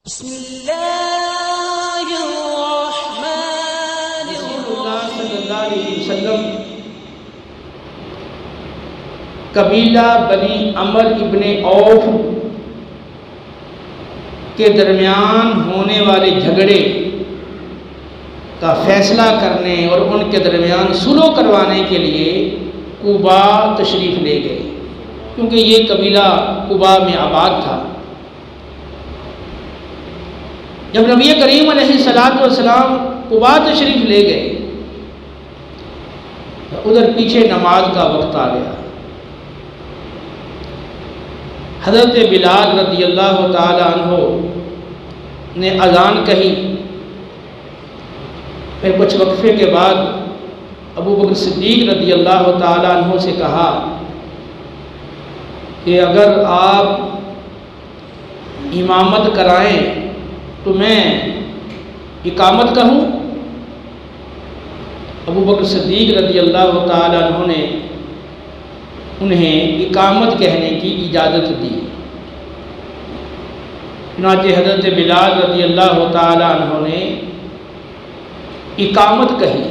بسم اللہ الرحمن رسول اللہ صلی اللہ علیہ وسلم قبیلہ بنی عمر ابن عوف کے درمیان ہونے والے جھگڑے کا فیصلہ کرنے اور ان کے درمیان صلح کروانے کے لیے قباء تشریف لے گئے، کیونکہ یہ قبیلہ قباء میں آباد تھا۔ جب نبی کریم علیہ السلام قباء تشریف لے گئے تو ادھر پیچھے نماز کا وقت آ گیا۔ حضرت بلال رضی اللہ تعالی عنہ نے اذان کہی، پھر کچھ وقفے کے بعد ابو بکر صدیق رضی اللہ تعالی عنہ سے کہا کہ اگر آپ امامت کرائیں تو میں اقامت کہوں؟ ابو بکر صدیق رضی اللہ تعالی عنہ نے انہیں اقامت کہنے کی اجازت دی۔ چنانچہ حضرت بلال رضی اللہ تعالی عنہ نے اقامت کہی،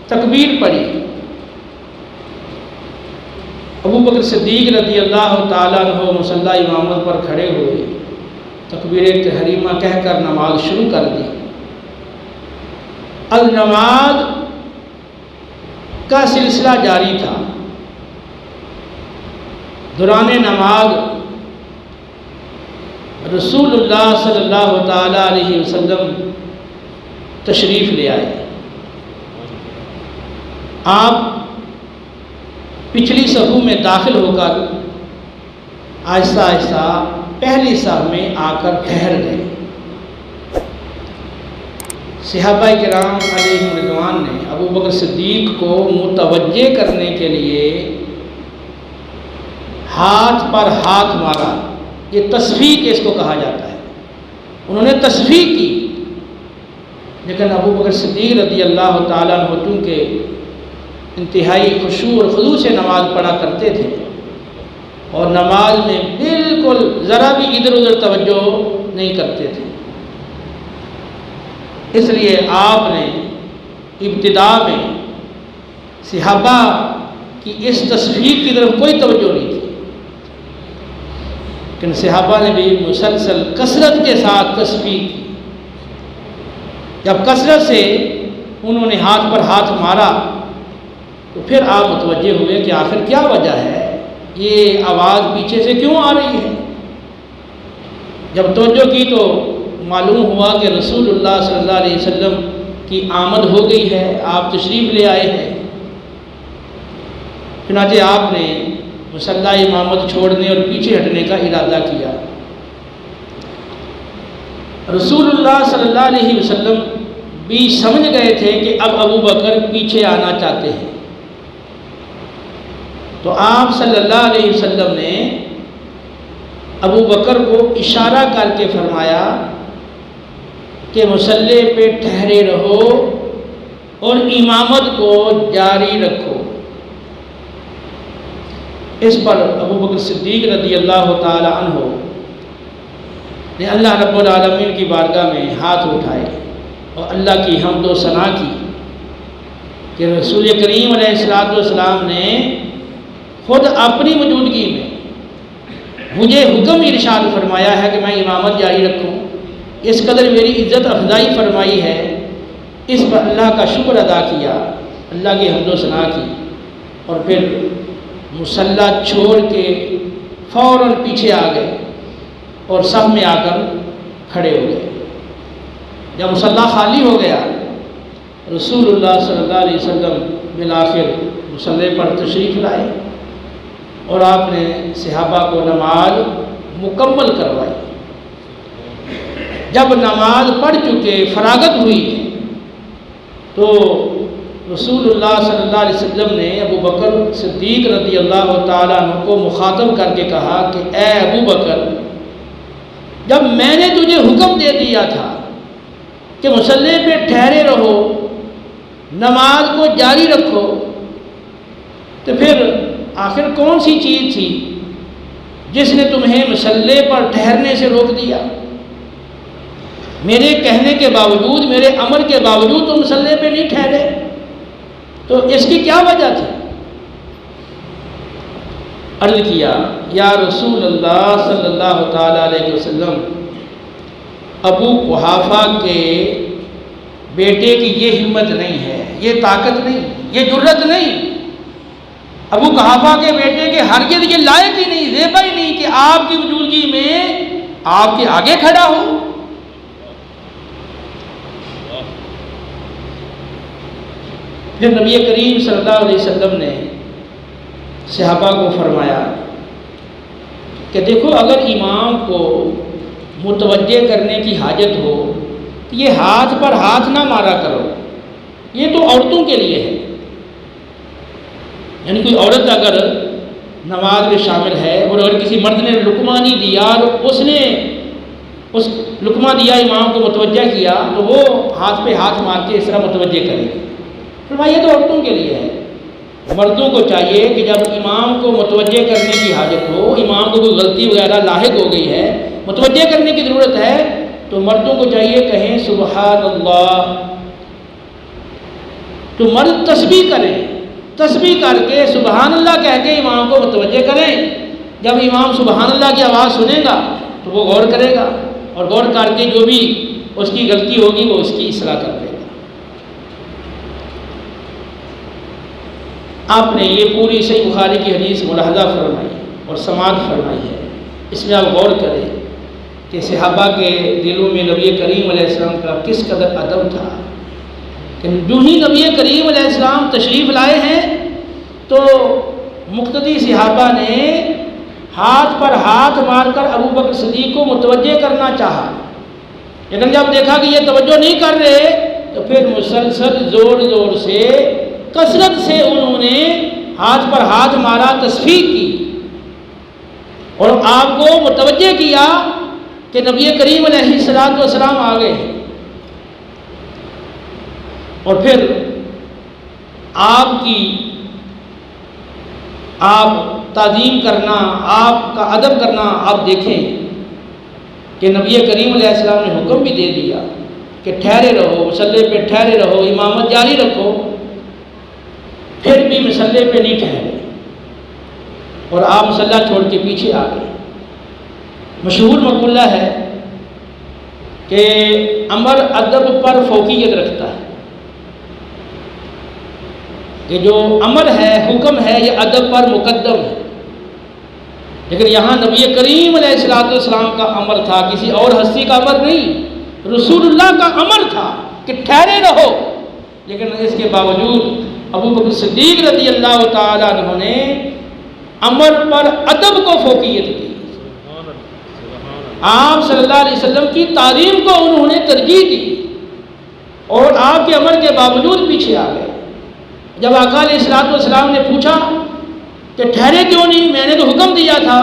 تکبیر پڑھی۔ ابو بکر صدیق رضی اللہ تعالی عنہ مصلی امامت پر کھڑے ہوئے، تکبیر تحریمہ کہہ کر نماز شروع کر دی۔ النماز کا سلسلہ جاری تھا۔ دوران نماز رسول اللہ صلی اللہ تعالی علیہ وسلم تشریف لے آئے۔ آپ پچھلی صفوں میں داخل ہو کر آہستہ آہستہ پہلی صف میں آ کر ٹھہر گئے۔ صحابہ کرام علیہم رضوان نے ابو بکر صدیق کو متوجہ کرنے کے لیے ہاتھ پر ہاتھ مارا، یہ تصفیق اس کو کہا جاتا ہے۔ انہوں نے تصفیق کی، لیکن ابو بکر صدیق رضی اللہ تعالیٰ عنہ چونکہ انتہائی خشوع اور خضوع سے نماز پڑھا کرتے تھے اور نماز میں بالکل ذرا بھی ادھر ادھر توجہ نہیں کرتے تھے، اس لیے آپ نے ابتدا میں صحابہ کی اس تصفیق کی طرف کوئی توجہ نہیں تھی، لیکن صحابہ نے بھی مسلسل کثرت کے ساتھ تصفیق کی۔ جب کثرت سے انہوں نے ہاتھ پر ہاتھ مارا تو پھر آپ متوجہ ہوئے کہ آخر کیا وجہ ہے، یہ آواز پیچھے سے کیوں آ رہی ہے۔ جب توجہ کی تو معلوم ہوا کہ رسول اللہ صلی اللہ علیہ وسلم کی آمد ہو گئی ہے، آپ تشریف لے آئے ہیں۔ چنانچہ آپ نے مصلی امامت چھوڑنے اور پیچھے ہٹنے کا ارادہ کیا۔ رسول اللہ صلی اللہ علیہ وسلم بھی سمجھ گئے تھے کہ اب ابو بکر پیچھے آنا چاہتے ہیں، تو آپ صلی اللہ علیہ وسلم نے ابو بکر کو اشارہ کر کے فرمایا کہ مصلی پہ ٹھہرے رہو اور امامت کو جاری رکھو۔ اس پر ابو بکر صدیق رضی اللہ تعالی عنہ نے اللہ رب العالمین کی بارگاہ میں ہاتھ اٹھائے اور اللہ کی حمد و ثنا کی کہ رسول کریم علیہ السلام نے خود اپنی موجودگی میں مجھے حکم ارشاد فرمایا ہے کہ میں امامت جاری رکھوں، اس قدر میری عزت افزائی فرمائی ہے۔ اس پر اللہ کا شکر ادا کیا، اللہ کی حمد و ثنا کی، اور پھر مصلی چھوڑ کے فوراً پیچھے آ گئے اور صف میں آ کر کھڑے ہو گئے۔ جب مصلی خالی ہو گیا رسول اللہ صلی اللہ علیہ وسلم بالآخر مصلی پر تشریف لائے اور آپ نے صحابہ کو نماز مکمل کروائی۔ جب نماز پڑھ چکے فراغت ہوئی تو رسول اللہ صلی اللہ علیہ وسلم نے ابو بکر صدیق رضی اللہ تعالیٰ عنہ کو مخاطب کر کے کہا کہ اے ابو بکر، جب میں نے تجھے حکم دے دیا تھا کہ مصلی پہ ٹھہرے رہو، نماز کو جاری رکھو، تو پھر آخر کون سی چیز تھی جس نے تمہیں مصلی پر ٹھہرنے سے روک دیا؟ میرے کہنے کے باوجود، میرے امر کے باوجود تم مصلی پہ نہیں ٹھہرے، تو اس کی کیا وجہ تھی؟ عرض کیا یا رسول اللہ صلی اللہ تعالیٰ علیہ وسلم، ابو قحافہ کے بیٹے کی یہ ہمت نہیں ہے، یہ طاقت نہیں، یہ جرت نہیں، ابو قحافہ کے بیٹے کے ہرگز یہ لائق ہی نہیں، زیبا ہی نہیں کہ آپ کی موجودگی میں آپ کے آگے کھڑا ہو۔ پھر نبی کریم صلی اللہ علیہ وسلم نے صحابہ کو فرمایا کہ دیکھو، اگر امام کو متوجہ کرنے کی حاجت ہو تو یہ ہاتھ پر ہاتھ نہ مارا کرو، یہ تو عورتوں کے لیے ہے۔ یعنی کوئی عورت اگر نماز میں شامل ہے اور اگر کسی مرد نے لقمہ نہیں دیا اور اس نے اس لقمہ دیا امام کو متوجہ کیا تو وہ ہاتھ پہ ہاتھ مار کے اس طرح متوجہ کرے گی۔ فرمایا یہ تو عورتوں کے لیے ہے، مردوں کو چاہیے کہ جب امام کو متوجہ کرنے کی حاجت ہو، امام کو کوئی غلطی وغیرہ لاحق ہو گئی ہے، متوجہ کرنے کی ضرورت ہے، تو مردوں کو چاہیے کہیں سبحان اللہ، تو مرد تسبیح کریں، تسبیح کر کے سبحان اللہ کہہ کے امام کو متوجہ کریں۔ جب امام سبحان اللہ کی آواز سنے گا تو وہ غور کرے گا، اور غور کر کے جو بھی اس کی غلطی ہوگی وہ اس کی اصلاح کر دے گا۔ آپ نے یہ پوری صحیح بخاری کی حدیث ملاحظہ فرمائی اور سماعت فرمائی ہے، اس میں آپ غور کریں کہ صحابہ کے دلوں میں نبی کریم علیہ السلام کا کس قدر ادب تھا کہ جو ہی نبی کریم علیہ السلام تشریف لائے ہیں تو مقتدی صحابہ نے ہاتھ پر ہاتھ مار کر ابو بکر صدیق کو متوجہ کرنا چاہا، لیکن جب دیکھا کہ یہ توجہ نہیں کر رہے تو پھر مسلسل زور زور سے کثرت سے انہوں نے ہاتھ پر ہاتھ مارا، تصفیق کی اور آپ کو متوجہ کیا کہ نبی کریم علیہ السلام آ گئے ہیں۔ اور پھر آپ تعظیم کرنا، آپ کا ادب کرنا، آپ دیکھیں کہ نبی کریم علیہ السلام نے حکم بھی دے دیا کہ ٹھہرے رہو، مصلی پہ ٹھہرے رہو، امامت جاری رکھو، پھر بھی مصلی پہ نہیں ٹھہرے اور آپ مصلی چھوڑ کے پیچھے آ گئے۔ مشہور مقولہ ہے کہ امر ادب پر فوقیت رکھتا ہے، کہ جو امر ہے، حکم ہے، یہ ادب پر مقدم ہے، لیکن یہاں نبی کریم علیہ السلام کا امر تھا، کسی اور ہستی کا امر نہیں، رسول اللہ کا امر تھا کہ ٹھہرے رہو، لیکن اس کے باوجود ابو بکر صدیق رضی اللہ تعالیٰ عنہ نے امر پر ادب کو فوقیت دی، آپ صلی اللہ علیہ وسلم کی تعلیم کو انہوں نے ترجیح دی اور آپ کے امر کے باوجود پیچھے آ گئے۔ جب آقا علیہ السلام نے پوچھا کہ ٹھہرے کیوں نہیں، میں نے تو حکم دیا تھا،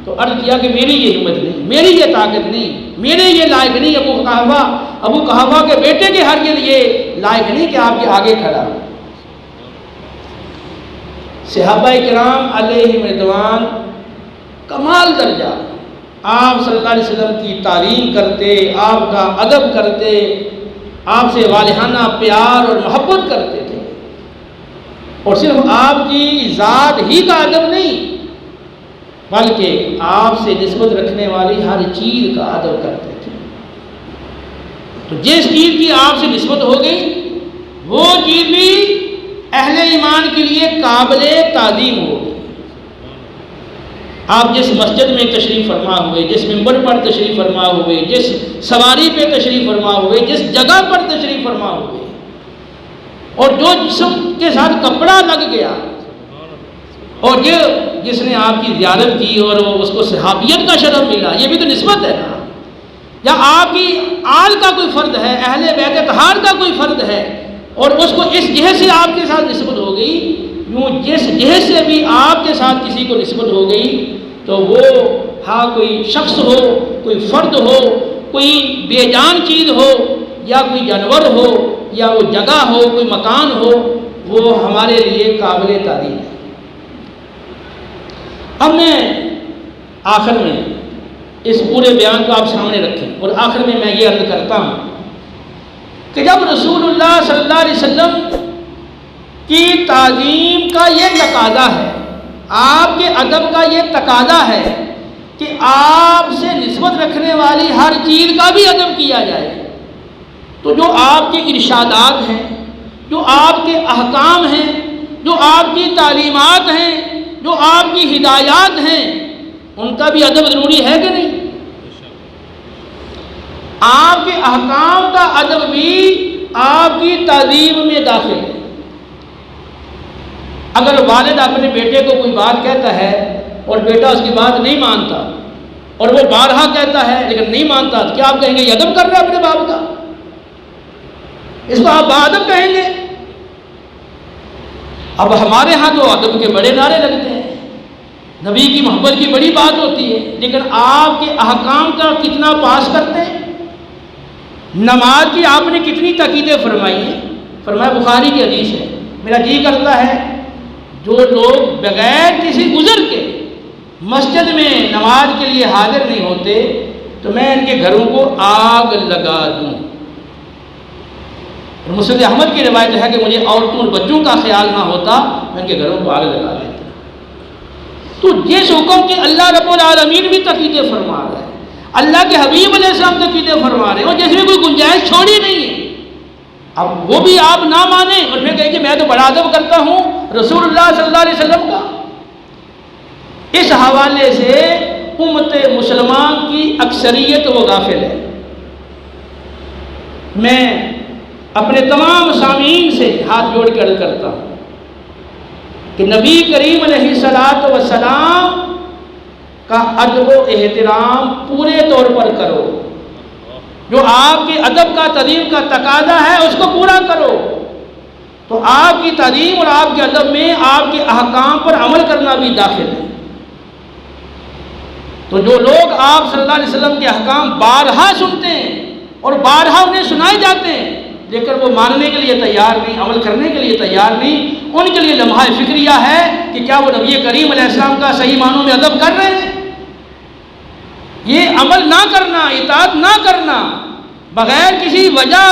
تو عرض کیا کہ میری یہ ہمت نہیں، میری یہ طاقت نہیں، میرے یہ لائق نہیں، ابو قحافہ کے بیٹے کے ہر کے لیے لائق نہیں کہ آپ کے آگے کھڑا ہو۔ صحابہ کرام علیہم رضوان کمال درجہ آپ صلی اللہ علیہ وسلم کی تعلیم کرتے، آپ کا ادب کرتے، آپ سے والہانہ پیار اور محبت کرتے تھے، اور صرف آپ کی ذات ہی کا ادب نہیں بلکہ آپ سے نسبت رکھنے والی ہر چیز کا ادب کرتے تھے۔ تو جس چیز کی آپ سے نسبت ہو گئی وہ چیز بھی اہل ایمان کے لیے قابل تعظیم ہو گئی۔ آپ جس مسجد میں تشریف فرما ہوئے، جس ممبر پر تشریف فرما ہوئے، جس سواری پہ تشریف فرما ہوئے، جس جگہ پر تشریف فرما ہوئے، اور جو جسم کے ساتھ کپڑا لگ گیا اور جس نے آپ کی زیارت کی اور اس کو صحابیت کا شرف ملا، یہ بھی تو نسبت ہے نا۔ یا آپ کی آل کا کوئی فرد ہے، اہل بیت طہار کا کوئی فرد ہے اور اس کو اس جہت سے آپ کے ساتھ نسبت ہو گئی، یوں جس جہت سے بھی آپ کے ساتھ کسی کو نسبت ہو گئی تو وہ ہاں کوئی شخص ہو، کوئی فرد ہو، کوئی بے جان چیز ہو، یا کوئی جانور ہو، یا وہ جگہ ہو، کوئی مکان ہو، وہ ہمارے لیے قابل تعظیم ہے۔ اب میں آخر میں اس پورے بیان کو آپ سامنے رکھیں، اور آخر میں یہ عرض کرتا ہوں کہ جب رسول اللہ صلی اللہ علیہ وسلم کی تعظیم کا یہ تقاضا ہے، آپ کے ادب کا یہ تقاضا ہے کہ آپ سے نسبت رکھنے والی ہر چیز کا بھی ادب کیا جائے، تو جو آپ کے ارشادات ہیں، جو آپ کے احکام ہیں، جو آپ کی تعلیمات ہیں، جو آپ کی ہدایات ہیں، ان کا بھی ادب ضروری ہے کہ نہیں؟ آپ کے احکام کا ادب بھی آپ کی تعظیم میں داخل ہے۔ اگر والد اپنے بیٹے کو کوئی بات کہتا ہے اور بیٹا اس کی بات نہیں مانتا، اور وہ بارہا کہتا ہے لیکن نہیں مانتا، تو کیا آپ کہیں گے یہ ادب کر رہا ہے اپنے باپ کا؟ اس کو آپ باادب کہیں گے؟ اب ہمارے ہاں تو ادب کے بڑے نعرے لگتے ہیں، نبی کی محبت کی بڑی بات ہوتی ہے، لیکن آپ کے احکام کا کتنا پاس کرتے ہیں؟ نماز کی آپ نے کتنی تاکیدیں فرمائی ہیں؟ فرمایا بخاری کی حدیث ہے، میرا جی کرتا ہے جو لوگ بغیر کسی عذر کے مسجد میں نماز کے لیے حاضر نہیں ہوتے تو میں ان کے گھروں کو آگ لگا دوں۔ اور مسند احمد کی روایت ہے کہ مجھے عورتوں اور بچوں کا خیال نہ ہوتا میں ان کے گھروں کو آگ لگا دیتا۔ تو جس حکم کی اللہ رب العالمین بھی تاکیدیں فرما رہا ہے، اللہ کے حبیب علیہ السلام تاکیدیں فرما رہے ہیں، اور جس میں کوئی گنجائش چھوڑی نہیں ہے، اب وہ بھی آپ نہ مانیں اور پھر کہیں کہ میں تو بڑا ادب کرتا ہوں رسول اللہ صلی اللہ علیہ وسلم کا۔ اس حوالے سے امت مسلمان کی اکثریت وہ غافل ہے۔ میں اپنے تمام سامعین سے ہاتھ جوڑ کے عرض کرتا ہوں کہ نبی کریم علیہ الصلوۃ والسلام کا ادب و احترام پورے طور پر کرو، جو آپ کے ادب کا تعظیم کا تقاضا ہے اس کو پورا کرو، تو آپ کی تعظیم اور آپ کے ادب میں آپ کے احکام پر عمل کرنا بھی داخل ہے۔ تو جو لوگ آپ صلی اللہ علیہ وسلم کے احکام بارہا سنتے ہیں اور بارہا انہیں سنائے جاتے ہیں لیکن وہ ماننے کے لیے تیار نہیں، عمل کرنے کے لیے تیار نہیں، ان کے لیے لمحہ فکریہ ہے کہ کیا وہ نبی کریم علیہ السلام کا صحیح معنوں میں ادب کر رہے ہیں؟ یہ عمل نہ کرنا، اطاعت نہ کرنا، بغیر کسی وجہ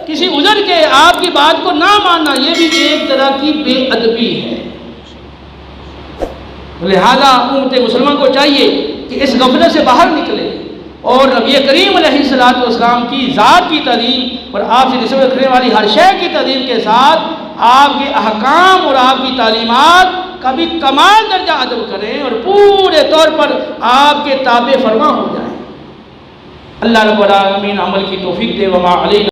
کسی عذر کے آپ کی بات کو نہ ماننا، یہ بھی ایک طرح کی بے ادبی ہے۔ لہذا امت مسلمان کو چاہیے کہ اس غفلت سے باہر نکلے اور نبی کریم علیہ الصلوۃ والسلام کی ذات کی تعظیم اور آپ سے نسبت رکھنے والی ہر شے کی تعظیم کے ساتھ آپ کے احکام اور آپ کی تعلیمات کا بھی کمال درجہ ادب کریں اور پورے طور پر آپ کے تابع فرما ہو جائیں۔ اللہ رب العالمین عمل کی توفیق دے، وما علینا